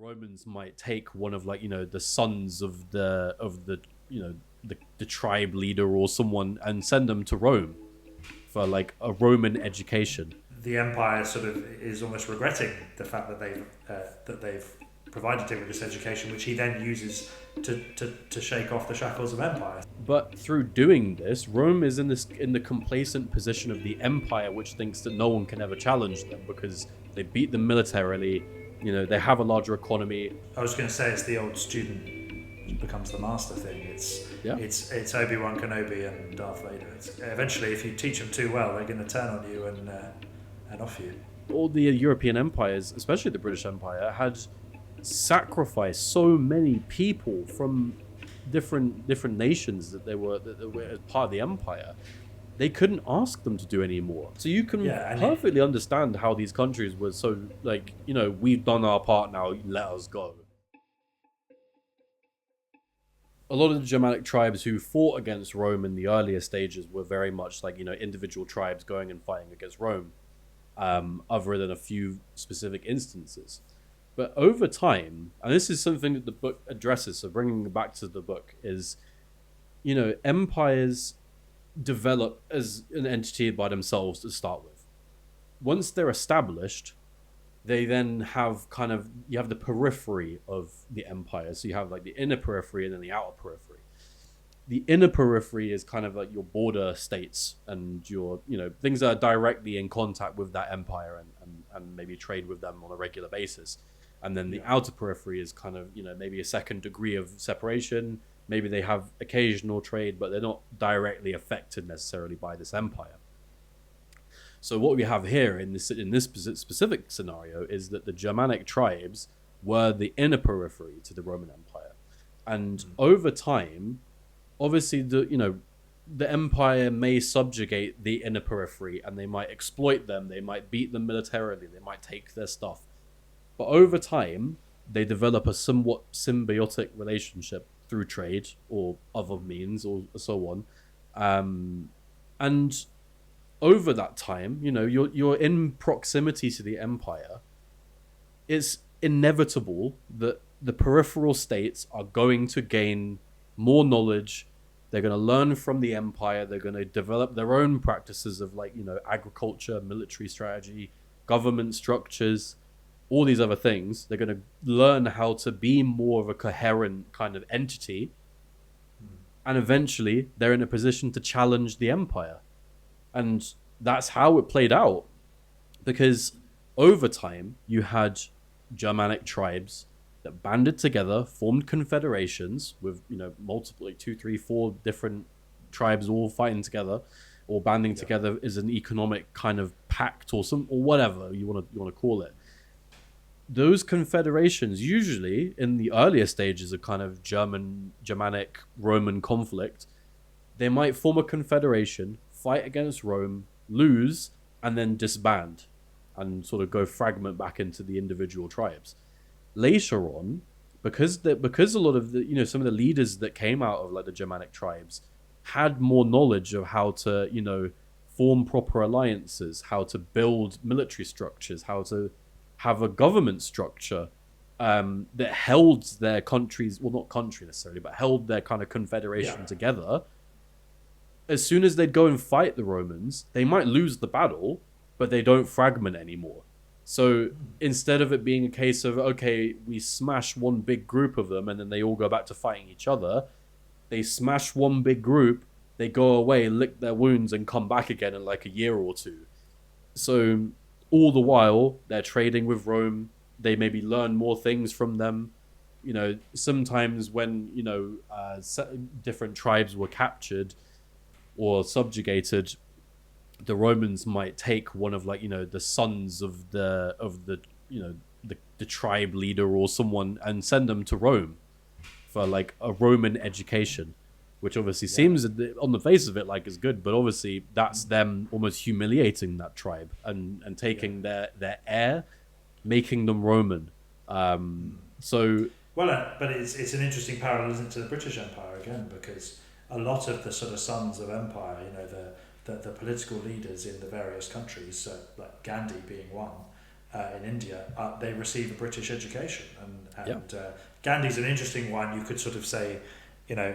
Romans might take one of the sons of the the tribe leader or someone and send them to Rome for like a Roman education. The empire sort of is almost regretting the fact that they've provided him with this education, which he then uses to shake off the shackles of empire. But through doing this, Rome is in the complacent position of the empire, which thinks that no one can ever challenge them because they beat them militarily. They have a larger economy. I was going to say it's the old student becomes the master thing. Yeah. It's Obi-Wan Kenobi and Darth Vader. Eventually, if you teach them too well, they're going to turn on you and off you. All the European empires, especially the British Empire, had sacrificed so many people from different nations that were part of the empire. They couldn't ask them to do any more. So you can perfectly understand how these countries were so we've done our part now, let us go. A lot of the Germanic tribes who fought against Rome in the earlier stages were very much individual tribes going and fighting against Rome, other than a few specific instances. But over time, and this is something that the book addresses, so bringing it back to the book, is, empires develop as an entity by themselves to start with. Once they're established, they then have you have the periphery of the empire. So you have like the inner periphery and then the outer periphery. The inner periphery is kind of like your border states and your, things that are directly in contact with that empire and maybe trade with them on a regular basis. And then the outer periphery is kind of, maybe a second degree of separation. Maybe they have occasional trade, but they're not directly affected necessarily by this empire. So what we have here in this specific scenario is that the Germanic tribes were the inner periphery to the Roman Empire. And over time, obviously the empire may subjugate the inner periphery and they might exploit them, they might beat them militarily, they might take their stuff. But over time, they develop a somewhat symbiotic relationship through trade or other means or so on. And over that time, you're in proximity to the empire. It's inevitable that the peripheral states are going to gain more knowledge. They're going to learn from the empire. They're going to develop their own practices of agriculture, military strategy, government structures, all these other things. They're going to learn how to be more of a coherent kind of entity. And eventually they're in a position to challenge the empire. And that's how it played out. Because over time, you had Germanic tribes that banded together, formed confederations with, multiple, 2, 3, 4 different tribes all fighting together or banding together as an economic kind of pact or whatever you want to call it. Those confederations, usually in the earlier stages of kind of Germanic Roman conflict, they might form a confederation, fight against Rome, lose, and then disband and sort of go fragment back into the individual tribes. Later on, because a lot of the some of the leaders that came out of the Germanic tribes had more knowledge of how to form proper alliances, how to build military structures, how to have a government structure that held their countries, well, not country necessarily, but held their kind of confederation together. As soon as they'd go and fight the Romans, they might lose the battle, but they don't fragment anymore. So instead of it being a case of, okay, we smash one big group of them and then they all go back to fighting each other, they smash one big group, they go away, lick their wounds and come back again in a year or two. So all the while, they're trading with Rome. They maybe learn more things from them. Sometimes when, different tribes were captured or subjugated, the Romans might take one of the sons of the tribe leader or someone and send them to Rome for a Roman education, which obviously seems on the face of it is good, but obviously that's them almost humiliating that tribe and taking their heir, making them Roman. But it's an interesting parallel, isn't it, to the British Empire again, because a lot of the sort of sons of empire, the political leaders in the various countries, like Gandhi being one, in India, they receive a British education, Yeah. And Gandhi's an interesting one. You could sort of say, you know,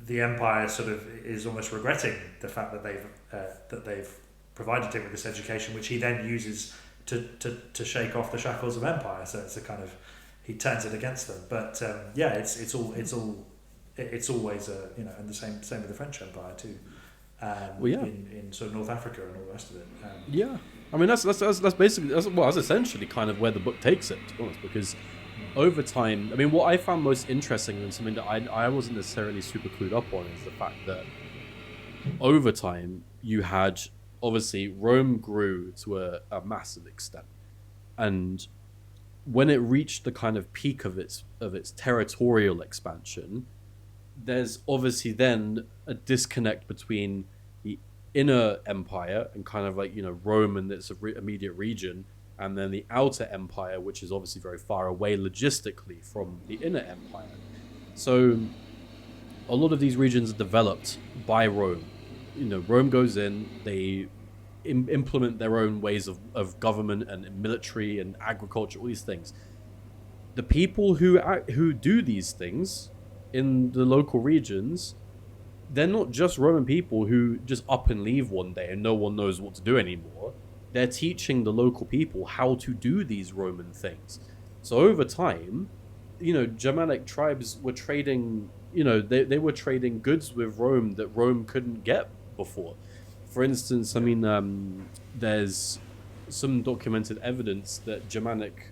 the empire sort of is almost regretting the fact that they've provided him with this education, which he then uses to shake off the shackles of empire. So it's a kind of, he turns it against them. But it's always a, you know, and the same with the French Empire too. In sort of North Africa and all the rest of it. I mean that's basically that's essentially kind of where the book takes it, to be honest, because over time, I mean, what I found most interesting and something that I wasn't necessarily super clued up on is the fact that over time you had, obviously, Rome grew to a massive extent, and when it reached the kind of peak of its territorial expansion, there's obviously then a disconnect between the inner empire and kind of like, you know, Rome and its immediate region, and then the outer empire, which is obviously very far away logistically from the inner empire. So a lot of these regions are developed by Rome. You know, Rome goes in, they implement their own ways of government and military and agriculture, all these things. The people who do these things in the local regions, they're not just Roman people who just up and leave one day and no one knows what to do anymore. They're teaching the local people how to do these Roman things. So over time, you know, Germanic tribes were trading, you know, they were trading goods with Rome that Rome couldn't get before. For instance, I mean, there's some documented evidence that Germanic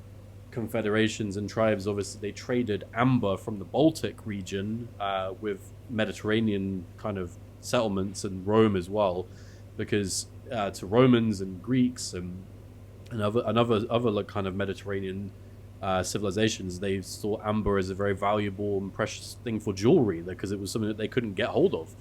confederations and tribes, obviously, they traded amber from the Baltic region with Mediterranean kind of settlements and Rome as well, because to Romans and Greeks and other kind of Mediterranean civilizations, they saw amber as a very valuable and precious thing for jewelry because it was something that they couldn't get hold of.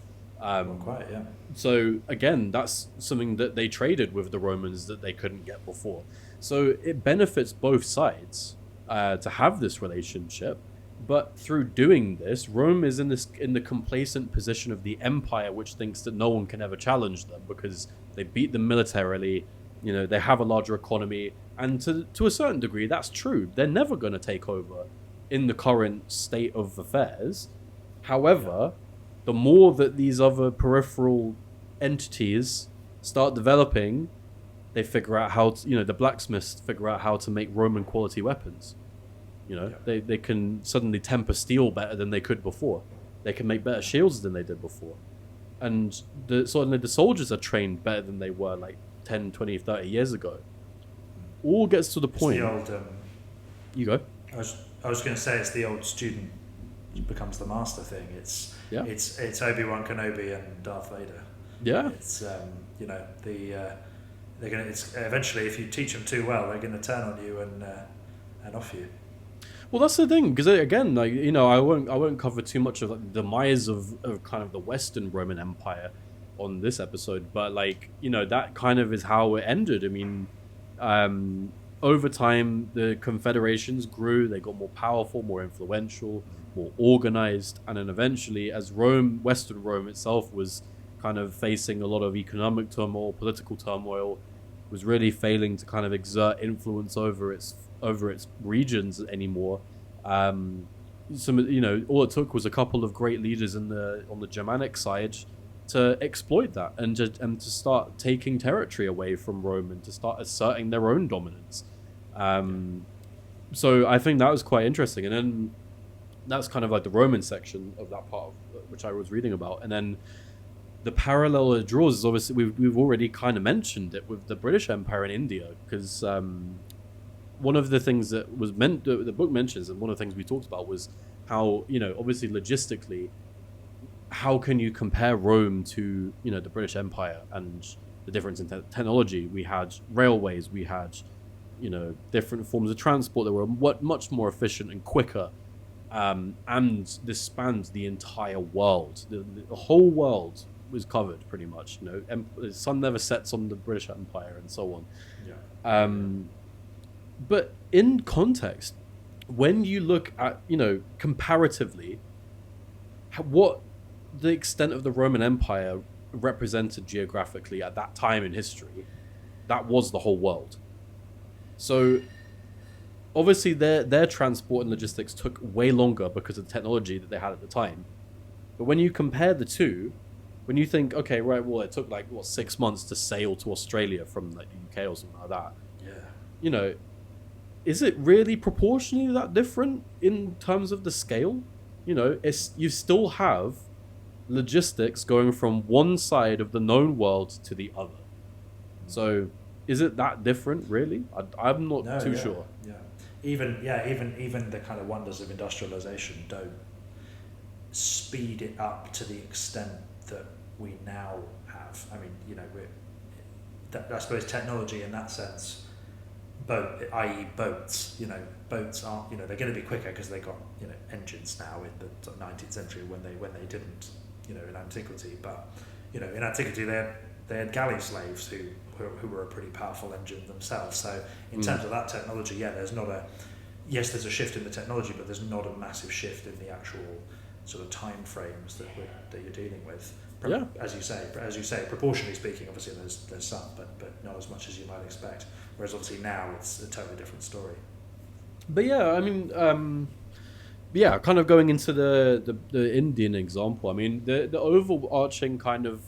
So again, that's something that they traded with the Romans that they couldn't get before. So it benefits both sides to have this relationship, but through doing this, Rome is in the complacent position of the empire, which thinks that no one can ever challenge them because they beat them militarily. You know, they have a larger economy, and to a certain degree, that's true. They're never going to take over in the current state of affairs. However, the more that these other peripheral entities start developing, they figure out how to, you know, the blacksmiths figure out how to make Roman quality weapons. You know, they can suddenly temper steel better than they could before. They can make better shields than they did before. And suddenly the soldiers are trained better than they were like 10, 20, 30 years ago. All gets to the point. It's the old, you go. I was going to say it's the old student becomes the master thing. It's Obi-Wan Kenobi and Darth Vader. Yeah. It's you know, they're gonna. It's eventually, if you teach them too well, they're going to turn on you and off you. Well, that's the thing, because again, like, you know, I won't cover too much of like, the demise of kind of the Western Roman Empire on this episode, but like, you know, that kind of is how it ended. I mean, over time, the confederations grew; they got more powerful, more influential, more organized, and then eventually, as Western Rome itself was kind of facing a lot of economic turmoil, political turmoil, was really failing to kind of exert influence over its regions anymore. You know, all it took was a couple of great leaders on the Germanic side to exploit that and to start taking territory away from Rome and to start asserting their own dominance. So I think that was quite interesting, and then that's kind of like the Roman section of that part of, which I was reading about, and then the parallel it draws is obviously we've already kind of mentioned it with the British Empire in India, because one of the things that was the book mentions, and one of the things we talked about, was how, you know, obviously logistically, how can you compare Rome to, you know, the British Empire and the difference in technology? We had railways, we had, you know, different forms of transport that were much more efficient and quicker, and this spanned the entire world. The whole world was covered pretty much. You know, the sun never sets on the British Empire and so on. But in context, when you look at, you know, comparatively, what the extent of the Roman Empire represented geographically at that time in history, that was the whole world. So obviously their transport and logistics took way longer because of the technology that they had at the time. But when you compare the two, when you think, okay, right, well, it took like what 6 months to sail to Australia from like the UK or something like that. Yeah. You know, is it really proportionally that different in terms of the scale? You know, it's you still have logistics going from one side of the known world to the other. So, is it that different, really? I'm not No, too yeah, sure. yeah. Even the kind of wonders of industrialization don't speed it up to the extent that we now have. I mean, you know, I suppose technology in that sense, i.e. boats, you know, boats aren't, you know, they're going to be quicker because they got, you know, engines now in the sort of 19th century when they didn't, you know, in antiquity. But, you know, in antiquity they had galley slaves who were a pretty powerful engine themselves. So in terms of that technology, yeah, there's a shift in the technology, but there's not a massive shift in the actual sort of time frames that you're dealing with. Yeah. As you say, proportionally speaking, obviously there's some, but not as much as you might expect. Whereas obviously now it's a totally different story. But yeah, I mean, yeah, kind of going into the Indian example. I mean, the overarching kind of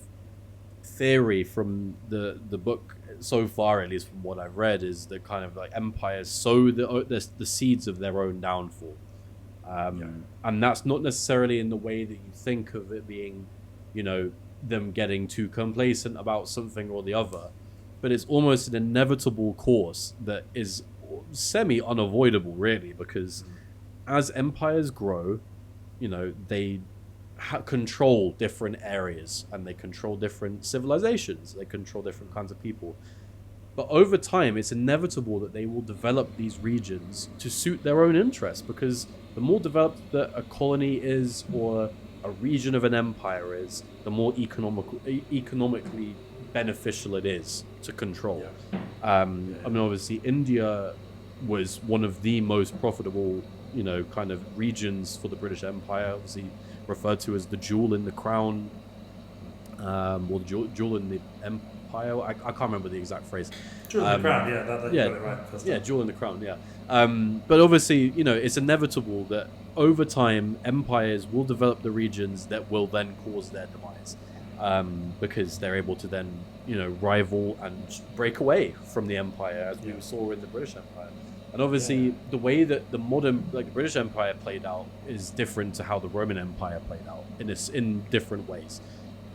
theory from the book so far, at least from what I've read, is that kind of like empires sow the seeds of their own downfall. And that's not necessarily in the way that you think of it being, you know, them getting too complacent about something or the other, but it's almost an inevitable course that is semi-unavoidable, really, because as empires grow, you know, they control different areas and they control different civilizations, they control different kinds of people. But over time, it's inevitable that they will develop these regions to suit their own interests, because the more developed that a colony is or a region of an empire is, the more economically beneficial it is to control. I mean, obviously, India was one of the most profitable, you know, kind of regions for the British Empire, obviously referred to as the jewel in the crown, or the jewel in the empire. I can't remember the exact phrase. Jewel in the crown, yeah, you got it right first time. Yeah, jewel in the crown, yeah. But obviously, you know, it's inevitable that over time, empires will develop the regions that will then cause their demise, because they're able to then, you know, rival and break away from the empire, as we saw in the British Empire. And obviously, the way that the modern, like the British Empire played out, is different to how the Roman Empire played out in different ways.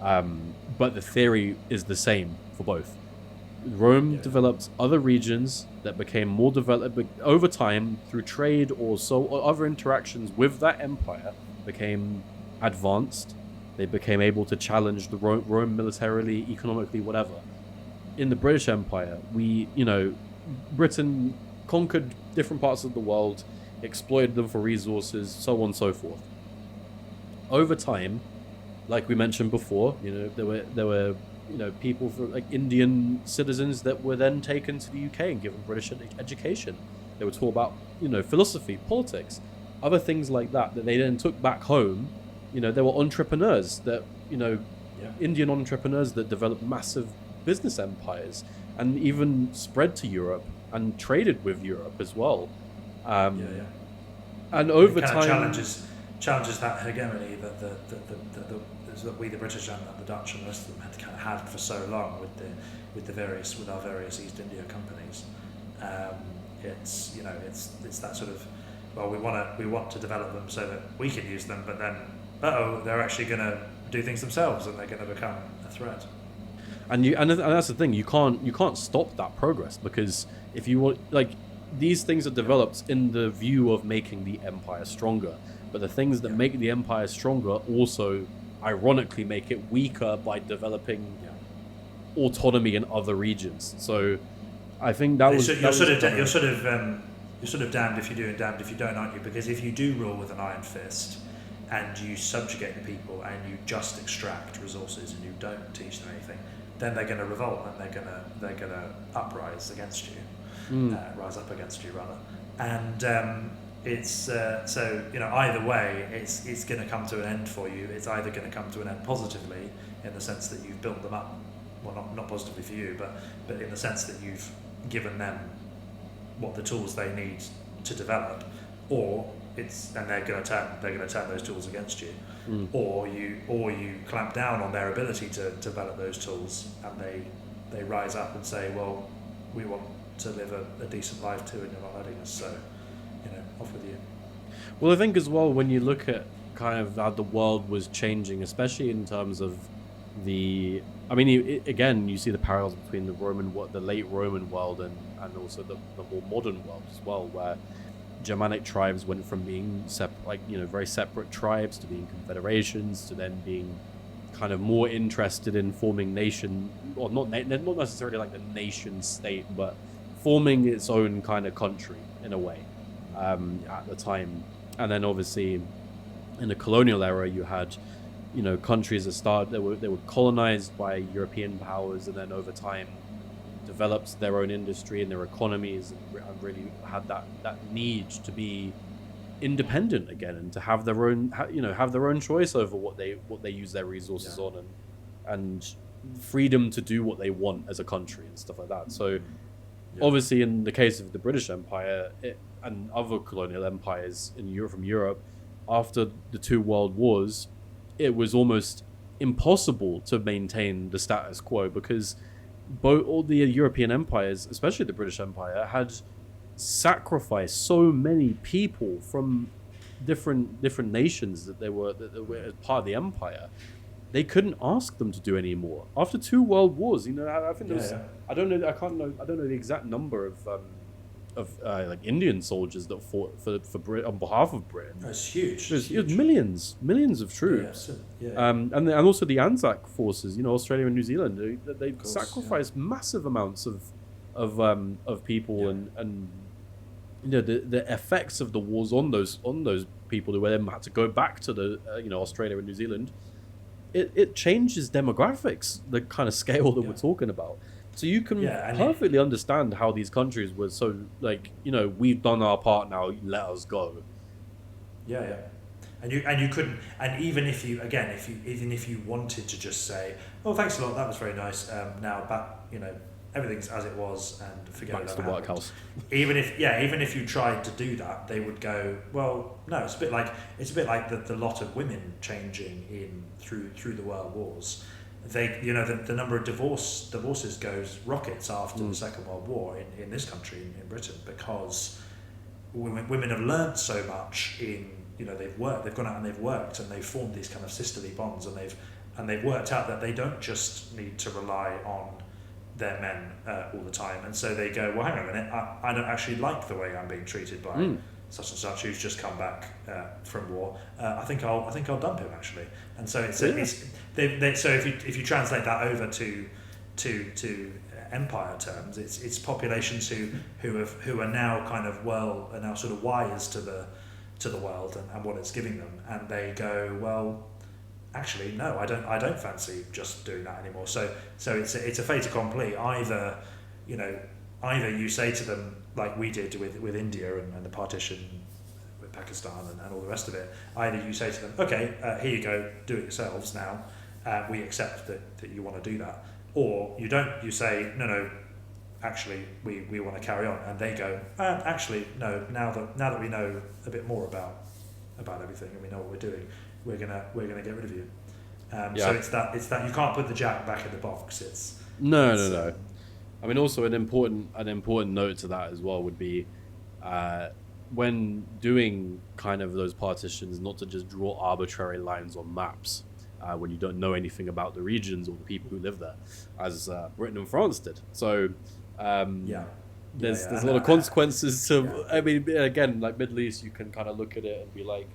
But the theory is the same for both. Rome developed other regions that became more developed over time through trade or other interactions with that empire became advanced. They became able to challenge the Rome militarily, economically, whatever. In the British Empire, Britain conquered different parts of the world, exploited them for resources, so on and so forth. Over time, like we mentioned before, you know, there were people from like Indian citizens that were then taken to the UK and given British education. They were taught about, philosophy, politics, other things like that they then took back home. You know, there were entrepreneurs that, Indian entrepreneurs that developed massive business empires and even spread to Europe and traded with Europe as well. And over time, challenges that hegemony that we, the British and the Dutch and the rest of them, had kind of had for so long with our various East India companies. It's that sort of, well, we want to develop them so that we can use them, but then they're actually going to do things themselves and they're going to become a threat. And that's the thing, you can't stop that progress, because if you want, like, these things are developed in the view of making the empire stronger, but the things that make the empire stronger also ironically make it weaker by developing autonomy in other regions. So I think you're sort of damned if you do and damned if you don't, aren't you? Because if you do rule with an iron fist and you subjugate the people and you just extract resources and you don't teach them anything, then they're going to revolt and they're going to uprise against you, rise up against you rather. And it's either way, it's going to come to an end for you. It's either going to come to an end positively in the sense that you've built them up, well, not positively for you, but in the sense that you've given them what the tools they need to develop, or they're going to turn those tools against you, or you clamp down on their ability to develop those tools, and they rise up and say, well, we want to live a decent life too, and you're not letting us, so off with you. Well, I think as well, when you look at kind of how the world was changing, especially in terms of again, you see the parallels between the late Roman world and also the more modern world as well, where Germanic tribes went from being very separate tribes to being confederations, to then being kind of more interested in forming nation, or not necessarily like the nation state, but forming its own kind of country in a way at the time. And then obviously in the colonial era, you had countries that they were colonized by European powers, and then over time developed their own industry and their economies, and really had that need to be independent again, and to have their own choice over what they use their resources on, and freedom to do what they want as a country and stuff like that. So obviously in the case of the British Empire and other colonial empires from Europe, after the two world wars, it was almost impossible to maintain the status quo, because all the European empires, especially the British Empire, had sacrificed so many people from different nations that were as part of the empire. They couldn't ask them to do any more after two world wars. I think I don't know the exact number of like Indian soldiers that fought for Britain on behalf of Britain. That's huge. It was millions of troops. And also the Anzac forces, Australia and New Zealand, they sacrificed massive amounts of people, and the effects of the wars on those people who then had to go back to the Australia and New Zealand. It changes demographics, the kind of scale that we're talking about. So you can perfectly understand how these countries were so we've done our part now, let us go. And you couldn't, and even if you wanted to just say, oh, thanks a lot, that was very nice, now back, everything's as it was, and forget back it to the workhouse. even if you tried to do that, they would go, well, no, it's a bit like the lot of women changing through the world wars. They, the number of divorces goes rockets after the Second World War in this country, in Britain, because women have learned so much they've gone out and they've worked, and they've formed these kind of sisterly bonds, and they've worked out that they don't just need to rely on their men all the time, and so they go, well, hang on a minute, I don't actually like the way I'm being treated by such and such who's just come back from war. I think I'll dump him, actually. And so so if you translate that over to empire terms, it's populations who are now are now sort of wise to the world and what it's giving them, and they go, well, actually, no, I don't fancy just doing that anymore. So it's a fait accompli. Either you say to them, like we did with India and the partition with Pakistan and all the rest of it. Either you say to them, okay, here you go, do it yourselves now. We accept that you want to do that, or you don't. You say, no, actually, we want to carry on, and they go, actually, no. Now that we know a bit more about everything and we know what we're doing, we're gonna get rid of you. So it's that you can't put the jack back in the box. No. I mean, also an important note to that as well would be when doing kind of those partitions, not to just draw arbitrary lines on maps when you don't know anything about the regions or the people who live there, as Britain and France did. So there's a lot of consequences to. I mean, again, like Middle East, you can kind of look at it and be like,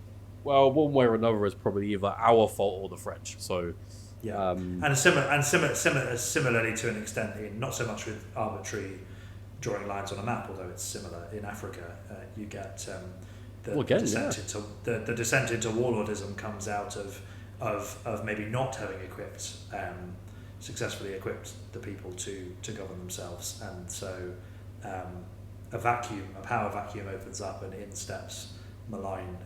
well, one way or another is probably either our fault or the French. So. And similarly to an extent, not so much with arbitrary drawing lines on a map, although it's similar in Africa. You get the descent into warlordism comes out of maybe not having successfully equipped the people to govern themselves, and so a power vacuum opens up, and in steps malign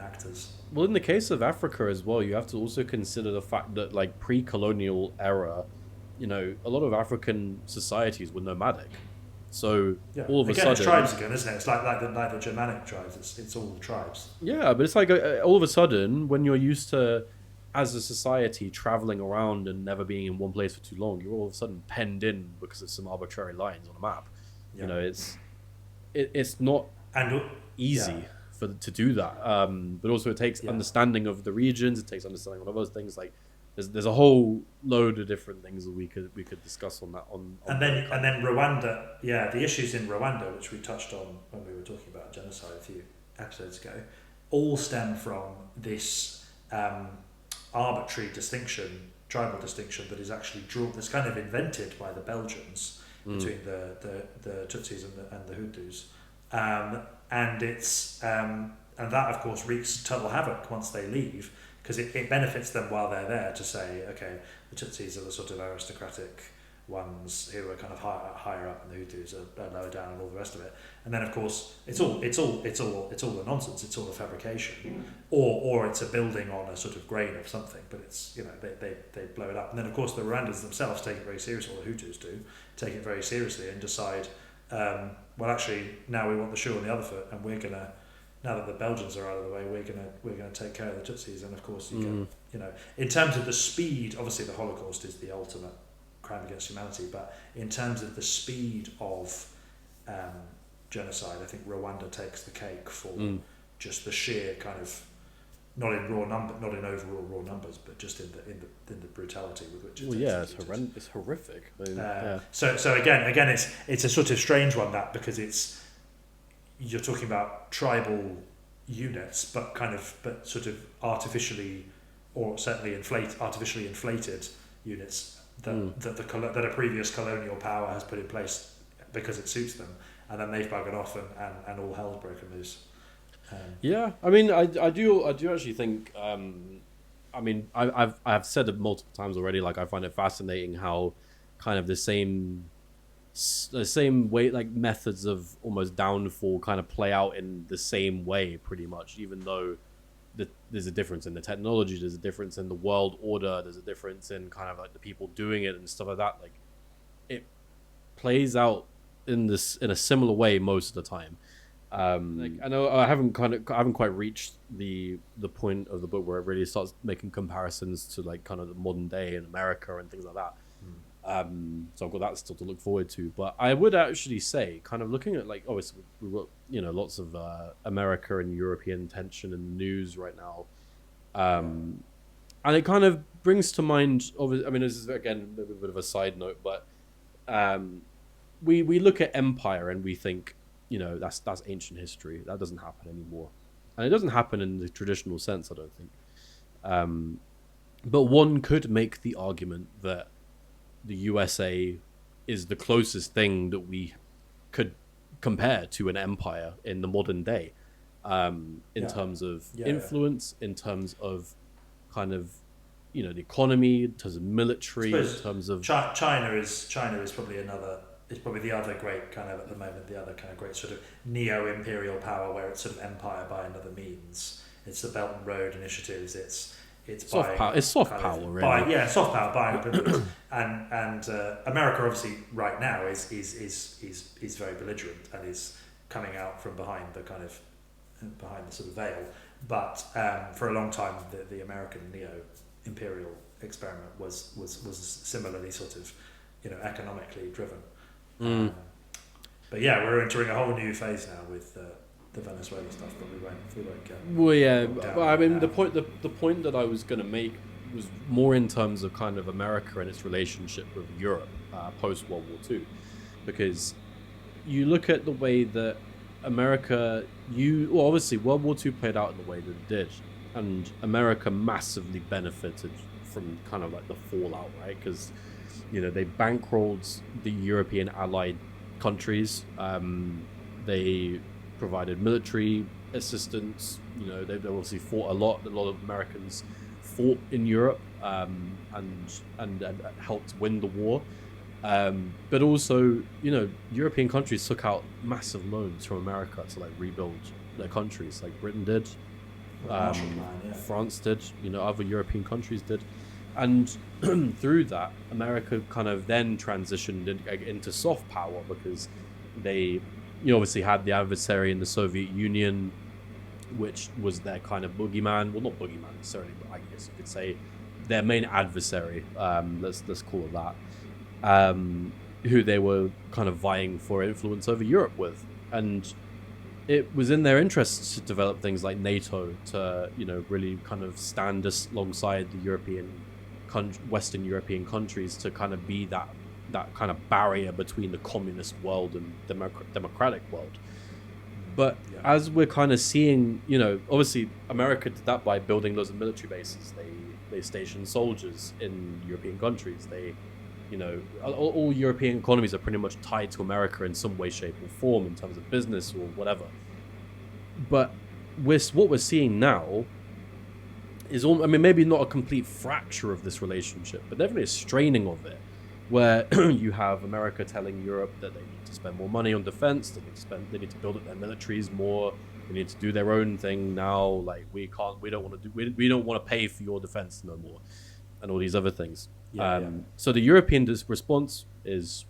actors. Well, in the case of Africa as well, you have to also consider the fact that, like, pre-colonial era, a lot of African societies were nomadic. So Yeah. all of a Again, sudden, it's tribes again, isn't it? It's like the Germanic tribes. It's all tribes. yeah, but it's like all of a sudden when you're used to, as a society, traveling around and never being in one place for too long, you're all of a sudden penned in because of some arbitrary lines on a map. Yeah. You know, it's not And easy yeah. to do that. But also it takes understanding of the regions. It takes understanding of those things. Like there's a whole load of different things that we could discuss on that. And then Rwanda, the issues in Rwanda, which we touched on when we were talking about genocide a few episodes ago, all stem from this arbitrary distinction, tribal distinction that is actually drawn, that's kind of invented by the Belgians between the Tutsis and the Hutus, and it's and that of course wreaks total havoc once they leave, because it benefits them while they're there to say, okay, the Tutsis are the sort of aristocratic ones who are kind of higher up, and the Hutus are lower down, and all the rest of it. And then of course it's all a nonsense. It's all a fabrication, or it's a building on a sort of grain of something. But it's, you know, they blow it up. And then of course the Rwandans themselves take it very seriously, or the Hutus do take it very seriously, and decide, well, actually now we want the shoe on the other foot, and we're gonna, now that the Belgians are out of the way, we're gonna take care of the Tutsis. And of course you can, you know, in terms of the speed, obviously the Holocaust is the ultimate crime against humanity, but in terms of the speed of genocide, I think Rwanda takes the cake for just the sheer kind of, not in overall raw numbers, but just in the brutality with which it's executed. It's horrific. I mean, So again, it's a sort of strange one, that, because you're talking about tribal units, but sort of artificially, or certainly artificially inflated units that a previous colonial power has put in place because it suits them, and then they've buggered off, and all hell's broken loose. I mean, I do actually think. I mean, I've said it multiple times already. Like, I find it fascinating how kind of the same way, like, methods of almost downfall kind of play out in the same way, pretty much. Even though there's a difference in the technology, there's a difference in the world order, there's a difference in kind of like the people doing it and stuff like that. Like, it plays out in a similar way most of the time. Like, I know I haven't quite reached the point of the book where it really starts making comparisons to like kind of the modern day in America and things like that. So I've got that still to look forward to. But I would actually say, kind of looking at, like, obviously we've got, you know, lots of America and European tension in the news right now, and it kind of brings to mind. I mean, this is again a bit of a side note, but we look at empire and we think, you know, that's ancient history. That doesn't happen anymore, and it doesn't happen in the traditional sense, I don't think. But one could make the argument that the USA is the closest thing that we could compare to an empire in the modern day, in terms of influence, in terms of kind of, you know, the economy, in terms of military, in terms of China is probably the other great kind of, at the moment, the other kind of great sort of neo-imperial power, where it's sort of empire by another means. It's the Belt and Road initiatives. It's soft power. It's soft power, really. Soft power buying privilege. and America, obviously, right now is very belligerent and is coming out from behind the sort of veil. But for a long time, the American neo-imperial experiment was similarly sort of, you know, economically driven. But yeah, we're entering a whole new phase now with the Venezuela stuff, but we won't get. Well, yeah, but I mean, the point that I was going to make was more in terms of kind of America and its relationship with Europe post World War II, because you look at the way that America, obviously World War II played out in the way that it did, and America massively benefited from kind of like the fallout, right? Because, you know, they bankrolled the European allied countries. They provided military assistance. You know, they obviously fought a lot. A lot of Americans fought in Europe, and helped win the war. But also, you know, European countries took out massive loans from America to like rebuild their countries. Like Britain did, France did. You know, other European countries did. And through that, America kind of then transitioned into soft power, because They, you obviously had the adversary in the Soviet Union, which was their kind of boogeyman. Well, not boogeyman necessarily, but I guess you could say their main adversary. Let's call it that. Who they were kind of vying for influence over Europe with, and it was in their interests to develop things like NATO to, really kind of stand alongside the Western European countries to kind of be that kind of barrier between the communist world and democratic world. But as we're kind of seeing, obviously America did that by building loads of military bases. They stationed soldiers in European countries. They, all European economies are pretty much tied to America in some way, shape, or form in terms of business or whatever. But what we're seeing now is, maybe not a complete fracture of this relationship, but definitely a straining of it, where you have America telling Europe that they need to spend more money on defense, they need to build up their militaries more, they need to do their own thing now. Like we don't want to pay for your defense no more, and all these other things. So the European response is,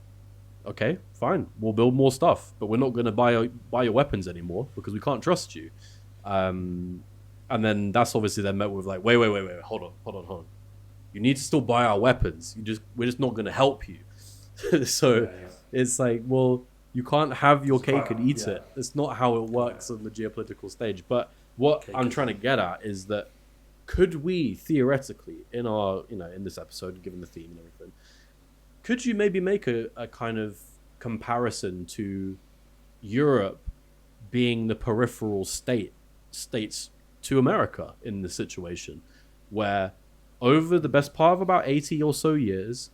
okay, fine, we'll build more stuff, but we're not going to buy your weapons anymore because we can't trust you. And then that's obviously then met with like, wait, hold on. You need to still buy our weapons. We're just not going to help you. So it's like, well, you can't have your cake and eat it. It's not how it works on the geopolitical stage. But what I'm trying to get at is that, could we theoretically in this episode, given the theme and everything, could you maybe make a kind of comparison to Europe being the peripheral states to America in this situation, where over the best part of about 80 or so years,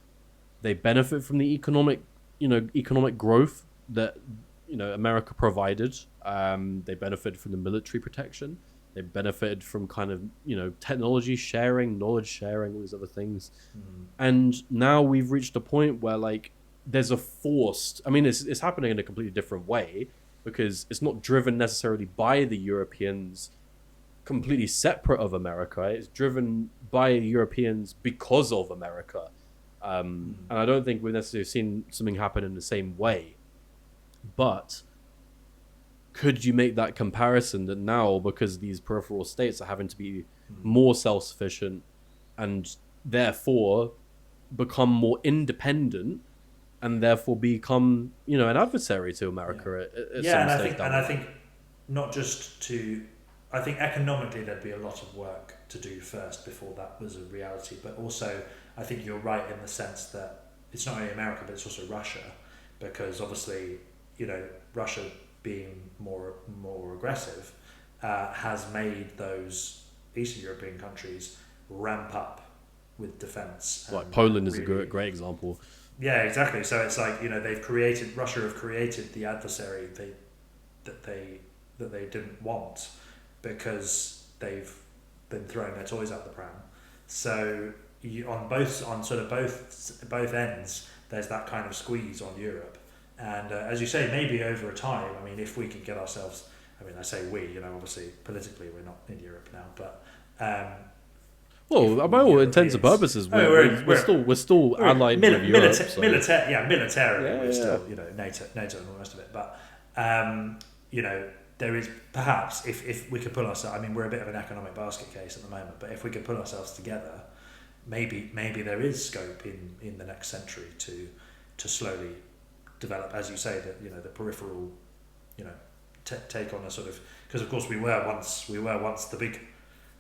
they benefit from the economic growth that America provided. They benefited from the military protection. They benefited from kind of technology sharing, knowledge sharing, all these other things. And now we've reached a point where like there's a forced. It's happening in a completely different way, because it's not driven necessarily by the Europeans, completely separate of America. It's driven by Europeans because of America. And I don't think we've necessarily seen something happen in the same way. But could you make that comparison that now, because these peripheral states are having to be more self-sufficient and therefore become more independent and therefore become, an adversary to America at some stage? I think not just to... I think economically there'd be a lot of work to do first before that was a reality. But also, I think you're right in the sense that it's not only America, but it's also Russia, because obviously, Russia being more aggressive has made those Eastern European countries ramp up with defence. Like Poland is a great example. Yeah, exactly. So it's like Russia have created the adversary that they didn't want, because they've been throwing their toys out the pram. So on both ends, there's that kind of squeeze on Europe. And as you say, maybe over a time, if we can get ourselves, I say we, obviously politically we're not in Europe now, but by all intents and purposes, we're still allied with Europe. Militarily, we're still NATO and all the rest of it. But there is perhaps, if we could pull ourselves, we're a bit of an economic basket case at the moment, but if we could pull ourselves together, maybe there is scope in the next century to slowly develop, as you say, that the peripheral, take on a sort of, because of course we were once the big,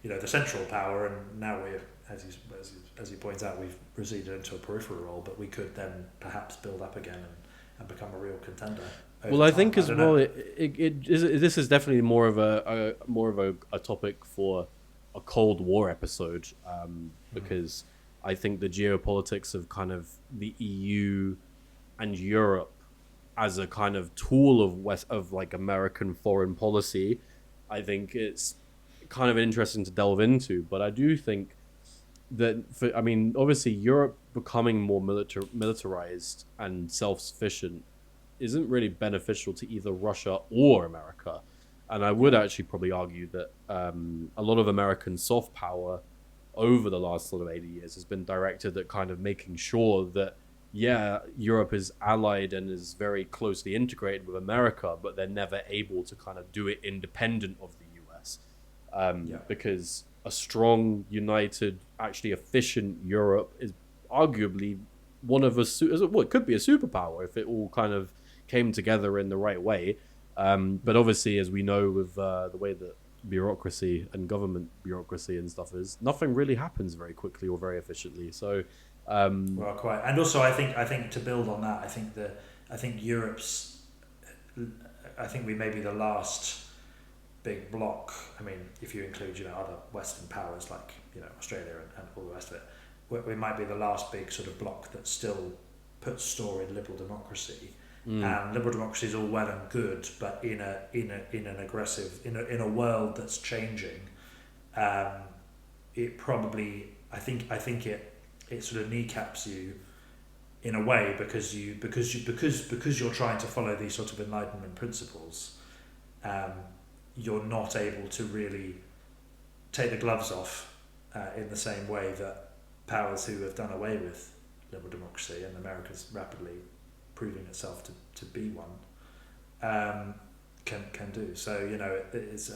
the central power, and now we're, as you point out, we've receded into a peripheral role, but we could then perhaps build up again and become a real contender. Well, I think as well, this is definitely more of a topic for a Cold War episode, because I think the geopolitics of kind of the EU and Europe as a kind of tool of like American foreign policy, I think it's kind of interesting to delve into. But I do think that obviously Europe becoming more militarized and self-sufficient isn't really beneficial to either Russia or America. And I would actually probably argue that a lot of American soft power over the last sort of 80 years has been directed at kind of making sure that yeah, Europe is allied and is very closely integrated with America, but they're never able to kind of do it independent of the US, Yeah. because a strong, united, actually efficient Europe is arguably one of well, it could be a superpower if it all kind of came together in the right way. But obviously, as we know, with the way that bureaucracy and government bureaucracy and stuff is, nothing really happens very quickly or very efficiently. So, Well, quite. And also, I think to build on that, I think Europe's, I think we may be the last big bloc. I mean, if you include other Western powers like Australia and all the rest of it, we might be the last big sort of bloc that still puts store in liberal democracy. And liberal democracy is all well and good, but in an aggressive in a world that's changing, it probably I think it sort of kneecaps you in a way because you're trying to follow these sort of Enlightenment principles. You're not able to really take the gloves off in the same way that powers who have done away with liberal democracy, and America's rapidly proving itself to be one, can do. So it's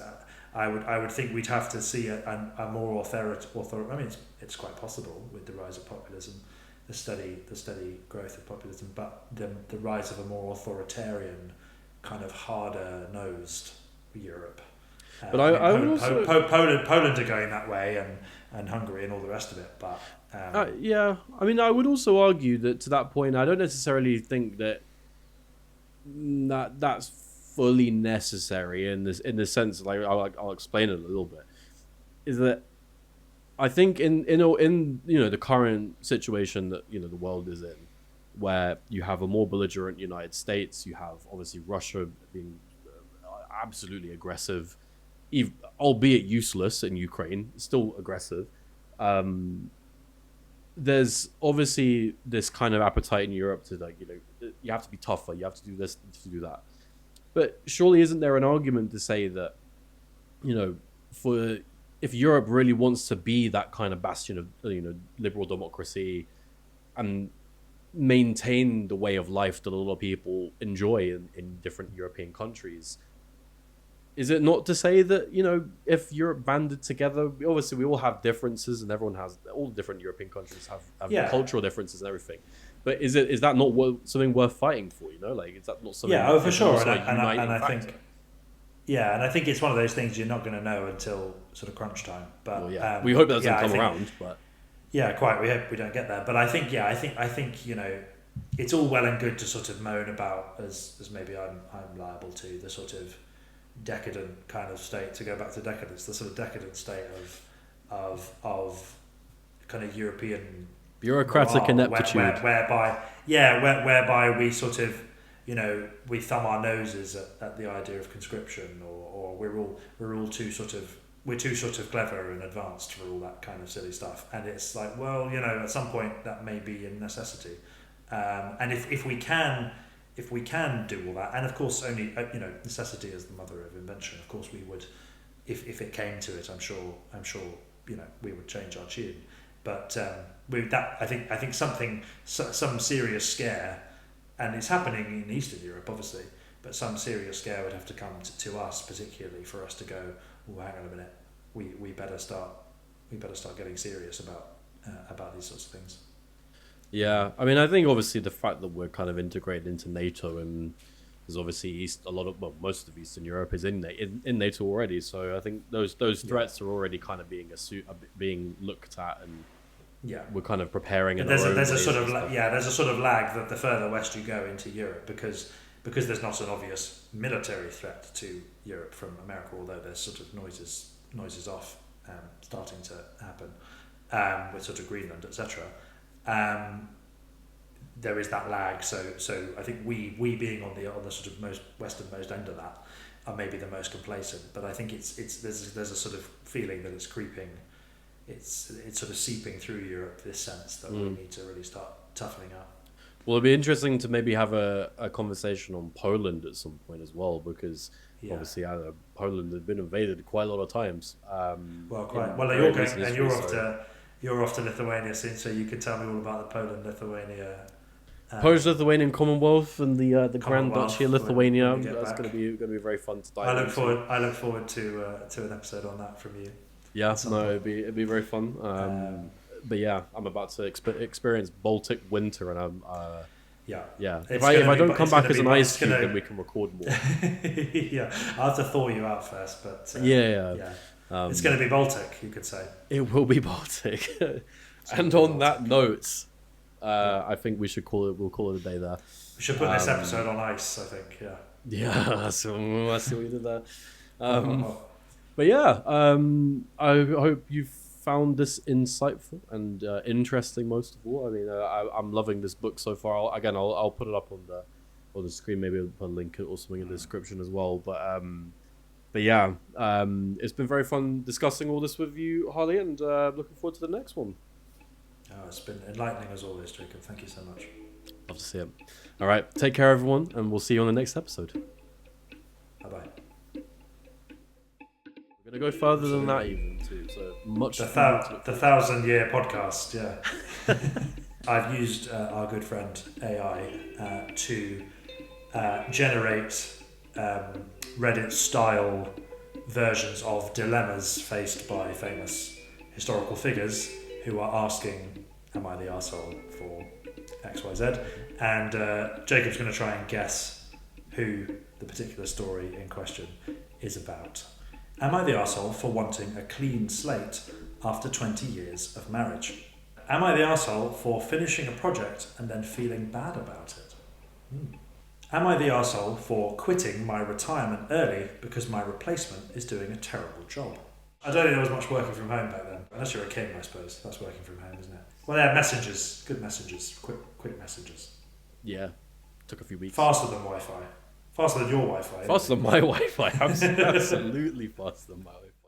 I would think we'd have to see a more I mean, it's quite possible with the rise of populism, the steady growth of populism, but the rise of a more authoritarian, kind of harder nosed Europe. but I would also Poland are going that way, and Hungary and all the rest of it. But yeah, I mean, I would also argue that to that point, I don't necessarily think that's fully necessary in the sense, like I'll explain it a little bit. Is that I think in the current situation that the world is in, where you have a more belligerent United States, you have obviously Russia being absolutely aggressive, albeit useless in Ukraine, still aggressive. There's obviously this kind of appetite in Europe to you have to be tougher, you have to do this, to do that. But surely isn't there an argument to say that, for if Europe really wants to be that kind of bastion of liberal democracy and maintain the way of life that a lot of people enjoy in different European countries, is it not to say that if Europe banded together, obviously we all have differences, and all the different European countries have cultural differences and everything, but is that not something worth fighting for? Like, is that not something? Yeah, for sure. And I think it's one of those things you're not going to know until sort of crunch time. But we hope that doesn't come around. But yeah, quite. We hope we don't get there. But I think it's all well and good to sort of moan about, as maybe I'm liable to, the sort of decadent kind of state, to go back to decadence, the sort of decadent state of kind of European bureaucratic ineptitude, whereby we sort of we thumb our noses at the idea of conscription, or we're too sort of clever and advanced for all that kind of silly stuff. And it's like, well, at some point that may be a necessity, and if we can do all that, and of course only necessity is the mother of invention. Of course we would, if it came to it, I'm sure we would change our tune. But with that, I think some serious scare, and it's happening in Eastern Europe obviously, but some serious scare would have to come to us, particularly for us to go, oh, hang on a minute, we better start getting serious about these sorts of things. Yeah, I mean, I think obviously the fact that we're kind of integrated into NATO, and there's obviously most of Eastern Europe is in NATO already. So I think those threats are already kind of being looked at, and we're kind of preparing. There's a sort of lag that the further west you go into Europe, because there's not an obvious military threat to Europe from America, although there's sort of noises off starting to happen with sort of Greenland, etc. There is that lag, so I think we being on the sort of most westernmost end of that are maybe the most complacent, but I think there's a sort of feeling that it's creeping, it's sort of seeping through Europe, this sense that we need to really start toughening up. Well, it'd be interesting to maybe have a conversation on Poland at some point as well, because obviously Poland has been invaded quite a lot of times. You're off to Lithuania soon, so you could tell me all about the Poland-Lithuania Post-Lithuanian Commonwealth and the Grand Commonwealth, Duchy of Lithuania. when we get That's back. gonna be very fun to dive I look into. forward. I look forward to an episode on that from you. Yeah, at some no, point. it'd be very fun. But yeah, I'm about to experience Baltic winter, and I'm Yeah. yeah. It's If I gonna don't be- come it's back gonna as be- an ice it's cube, gonna- then we can record more. Yeah, I'll have to thaw you out first, but Yeah. it's going to be Baltic, you could say. It will be Baltic. And on that note, I think we'll call it a day there. We should put this episode on ice, I think. Yeah. Yeah, so I see what you did there. But yeah, I hope you found this insightful and interesting. Most of all, I mean, I'm loving this book so far. I'll put it up on the screen. Maybe I'll put a link or something in the description as well. But yeah, it's been very fun discussing all this with you, Harley, and looking forward to the next one. Oh, it's been enlightening as always, Jacob. Thank you so much. Love to see it. All right, take care, everyone, and we'll see you on the next episode. Bye-bye. We're gonna go further than that, even too. So much. The 1,000-year podcast, yeah. I've used our good friend AI to generate Reddit-style versions of dilemmas faced by famous historical figures who are asking, am I the arsehole for XYZ? And Jacob's going to try and guess who the particular story in question is about. Am I the arsehole for wanting a clean slate after 20 years of marriage? Am I the arsehole for finishing a project and then feeling bad about it? Am I the arsehole for quitting my retirement early because my replacement is doing a terrible job? I don't think there was much working from home back then. Unless you're a king, I suppose. That's working from home, isn't it? Well, they're messengers. Good messengers. Quick messengers. Yeah, took a few weeks. Faster than Wi-Fi. Faster than your Wi-Fi. Faster than my Wi-Fi. Absolutely faster than my Wi-Fi.